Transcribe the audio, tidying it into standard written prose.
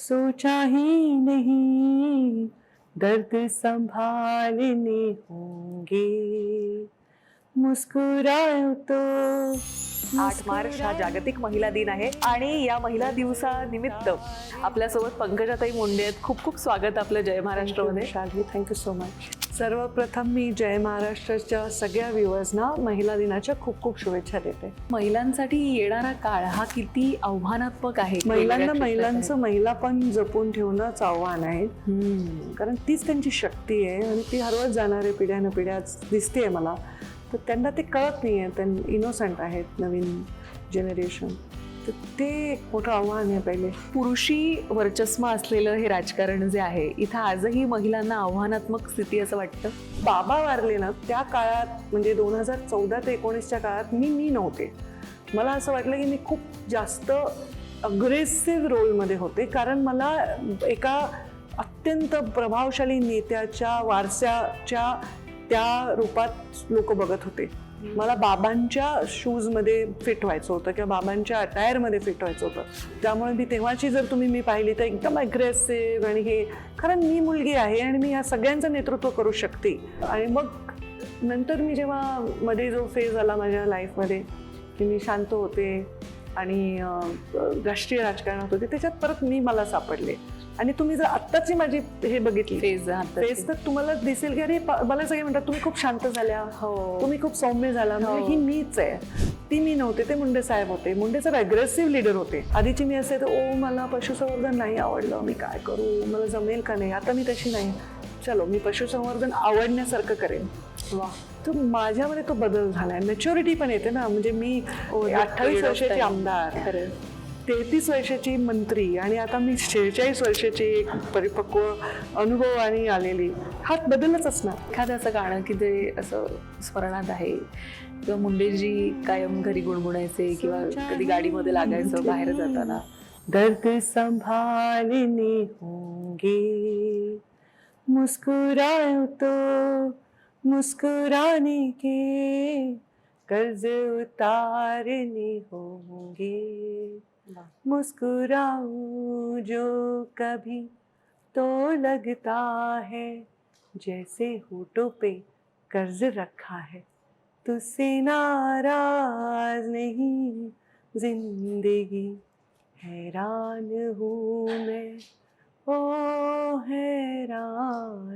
सोचा ही नहीं दर्द संभालने होंगे, मुस्कुराओ तो 8 मार्च हा जागतिक महिला दिन आहे आणि या महिला दिवसानिमित्त आपल्यासोबत पंकजाताई मुंडे आहेत. खूप खूप स्वागत आपलं जय महाराष्ट्रमध्ये. Thank you so much. सर्वप्रथम मी जय महाराष्ट्राच्या सगळ्या व्ह्युअर्सना महिला दिनाच्या खूप खूप शुभेच्छा देते. महिलांसाठी येणारा काळ हा किती आव्हानात्मक आहे. महिलांचं महिलापण जपून ठेवणंच आव्हान आहे. कारण तीच त्यांची शक्ती आहे आणि ती हरवत जाणारे पिढ्यान पिढ्या दिसते मला. तर त्यांना ते कळत नाही आहे. त्यांना इनोसंट आहेत नवीन जनरेशन. तर ते एक मोठं आव्हान आहे. पहिले पुरुषी वर्चस्व असलेलं हे राजकारण जे आहे, इथं आजही महिलांना आव्हानात्मक स्थिती असं वाटतं. बाबा वारले ना त्या काळात, म्हणजे 2014 ते 19च्या काळात मी नव्हते. मला असं वाटलं की मी खूप जास्त अग्रेसिव्ह रोलमध्ये होते, कारण मला एका अत्यंत प्रभावशाली नेत्याच्या वारसाच्या त्या रूपात लोक बघत होते. मला बाबांच्या शूजमध्ये फिट व्हायचं होतं किंवा बाबांच्या अटायरमध्ये फिट व्हायचं होतं. त्यामुळे मी तेव्हाची जर तुम्ही पाहिली तर एकदम अग्रेसिव्ह आणि हे, कारण मी मुलगी आहे आणि मी या सगळ्यांचं नेतृत्व करू शकते. आणि मग नंतर मी जेव्हा मध्ये जो फेज आला माझ्या लाईफमध्ये की मी शांत होते आणि राष्ट्रीय राजकारणात होते, त्याच्यात परत मला सापडले. आणि तुम्ही जर आत्ताची माझी हे बघितली फेज तर तुम्हाला दिसेल की अरे मला सगळे म्हणतात तुम्ही खूप शांत झाल्या, तुम्ही खूप सौम्य झाला. ही मीच आहे. ती मी नव्हते, ते मुंडे साहेब होते. मुंडे साहेब अग्रेसिव्ह लीडर होते. आधीची मी असे तर मला पशुसंवर्धन नाही आवडलं, मी काय करू, मला जमेल का नाही. आता मी तशी नाही. चलो मी पशुसंवर्धन आवडण्यासारखं करेन. वा. तर माझ्यामध्ये तो बदल झालाय. मॅच्युरिटी पण येते ना. म्हणजे मी 28 वर्षाची आमदार, 33 वर्षाची मंत्री आणि आता मी 46 वर्षाची एक परिपक्व अनुभव आणि आलेली. हा बदलच असणार. एखादं असं गाणं की जे असं स्मरणात आहे किंवा मुंडेजी कायम घरी गुणगुणायचे किंवा कधी गाडीमध्ये लागायचं बाहेर जाताना, दर्द संभालने होंगे, मुस्कुराओ तो मुस्कुराने के कर्ज उतारने होंगे, मुस्कुराऊं जो कभी तो लगता है जैसे होठों पे कर्ज रखा है, तुझसे नाराज नहीं जिंदगी, हैरान हूँ मैं, ओ हैरान